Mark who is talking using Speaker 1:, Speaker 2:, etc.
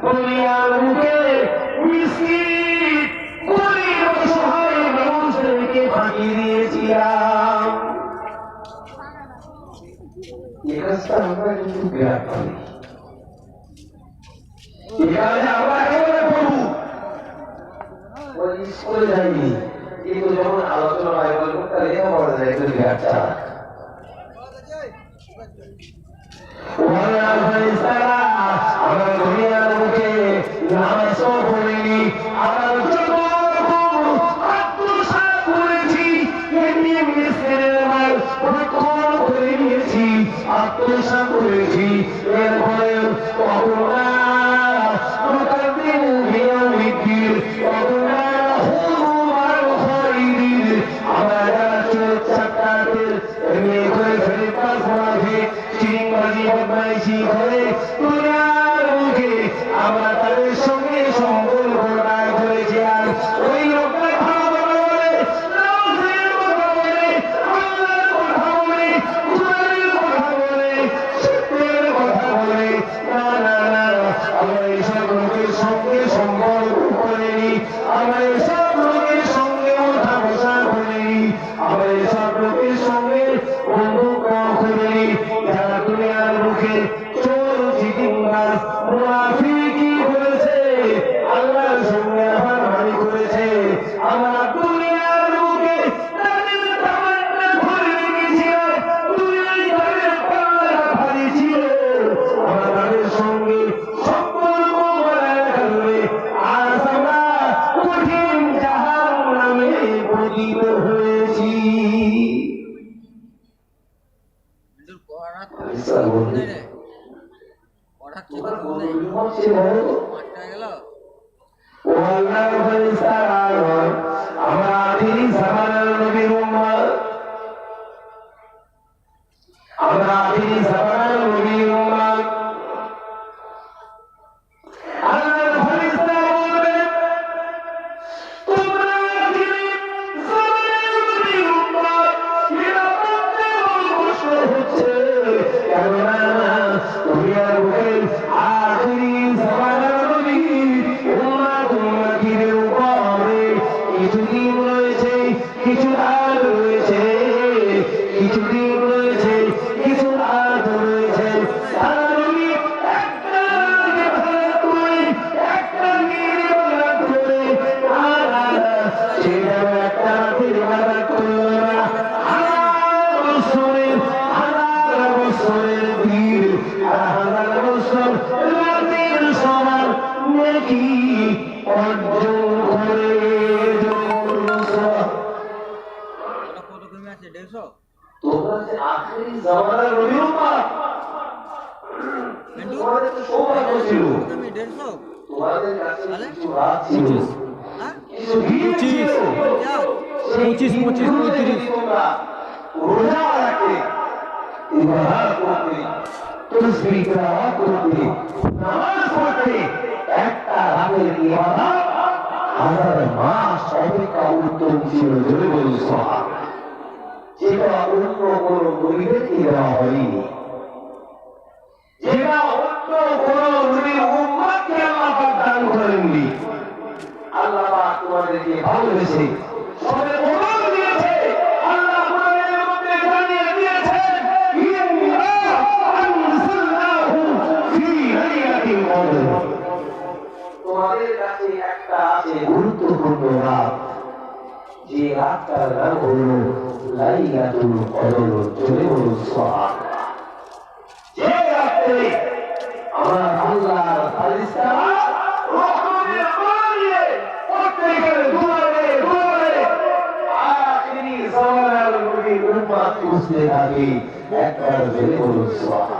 Speaker 1: দুনিয়ার মুখে মিসকিন গরিব অসহায় মানুষদেরকে ফাঁকি দিয়েছিলাম। এই কাজটা আমরা কিন্তু বিরাট করি। এখানে আমরা একেবারে প্রভু স্কুলে যাইনি, কিন্তু যখন আলোচনা হয় বলবো তার লেখাপড়া যায় একটু বিরাট চালাক। আমরা দুনিয়ার মুখে নামাজও পড়িনি, আমরা যত রকম আত্মসাৎ করেছি, এমনি এমনি সিনেমার ভক্ষণ করে নিয়েছি, আত্মসাৎ করেছি। এরপরে কখনো আমরা তাদের সঙ্গে সম্পর্ক গড়ায় ধরেছিলাম। ওই লোকটা কথা বলে, আল্লাহর কথা বলে, কুরআনের কথা বলে, সত্যের কথা বলে, না না না, আমরা এইসব লোকের সঙ্গে সম্পর্ক করিনি, আমরা এইসব লোকের সঙ্গে ওঠা বসা করিনি, আমরা এইসব লোকের সঙ্গে বন্ধুত্ব করিনি। যারা দুনিয়ার মুখে চোর চিটিংবাজ মুনাফিকি করেছে, আল্লাহর সঙ্গে হারাহারি করেছে, আমরা দুনিয়ার মুখে তাদের তামান্না ভরে রেখেছিলাম, দুনিয়ায় তাদের পাল্লা ভারী ছিল, আমরা তাদের সঙ্গে সম্পর্ক গড়ায় রাখবে। আজ আমরা কঠিন জাহান্নামে পতিত হয়েছি। আমরা আখিরি জামানার নবীর উম্মত, আমরা আখিরি জামানার নবীর উম্মত। আল্লাহর ফেরেশতা বলবেন, তোমরা আখিরি জামানার নবীর উম্মত। এরা বলতে বড় কষ্ট হচ্ছে, কেননা দুনিয়ার বুকে আখিরি জামানার নবীর উম্মত উম্মতিদের উপরে কিছুদিন রয়েছে, কিছু রাত রয়েছে, কিছুদিন রয়েছে, কিছু রাত রয়েছে। তারা নবী একটা ইবাদত করে, একটা ইবাদত করে, সেটা একটা রাতের ইবাদত করল না, হাজার বছরের দিন, হাজার বছর রাতের সমান নেকি অর্জন করে। তোমরা যে আখিরি জামানার নবীর উম্মত, তোমাদের তো সৌভাগ্য ছিল, তোমাদের কাছে কিছু রাত ছিল, কিছু দিন ছিল,
Speaker 2: 25, 35
Speaker 1: তোমরা রোজা রাখতে, ইবাদত করতে, তাসবিহ তেলাওয়াত করতে, নামাজ পড়তে, একটা রাতের ইবাদত হাজার মাস অপেক্ষা উত্তম ছিল। জোরে বলুন সুবহানাল্লাহ। যেটা অন্য কোন নবীদেরকে দেওয়া হয়নি, যেটা অন্য কোন নবীর উম্মতকে আল্লাহ পাক দান করেননি। আল্লাহ পাক তোমাদেরকে ভালোবেসে সবে অনুরোধ দিয়েছে। আল্লাহ কোরআনের মধ্যে জানিয়ে দিয়েছেন, ইন্না আনজালনাহু ফি লাইলাতিল কদর। তোমাদের কাছে একটা আছে গুরুত্বপূর্ণ রাত, যে রাতটার নাম হলো লাইলাতুল কদর। জোরে বলুন সুবহানাল্লাহ। যে রাতে আমরা আল্লাহর ফেরেশতা রহমতের বাণী প্রত্যেকের দুয়ারে দুয়ারে আখিরি জামানার নবীর উম্মত খুঁজতে থাকি। একবার জোরে বলুন সুবহানাল্লাহ।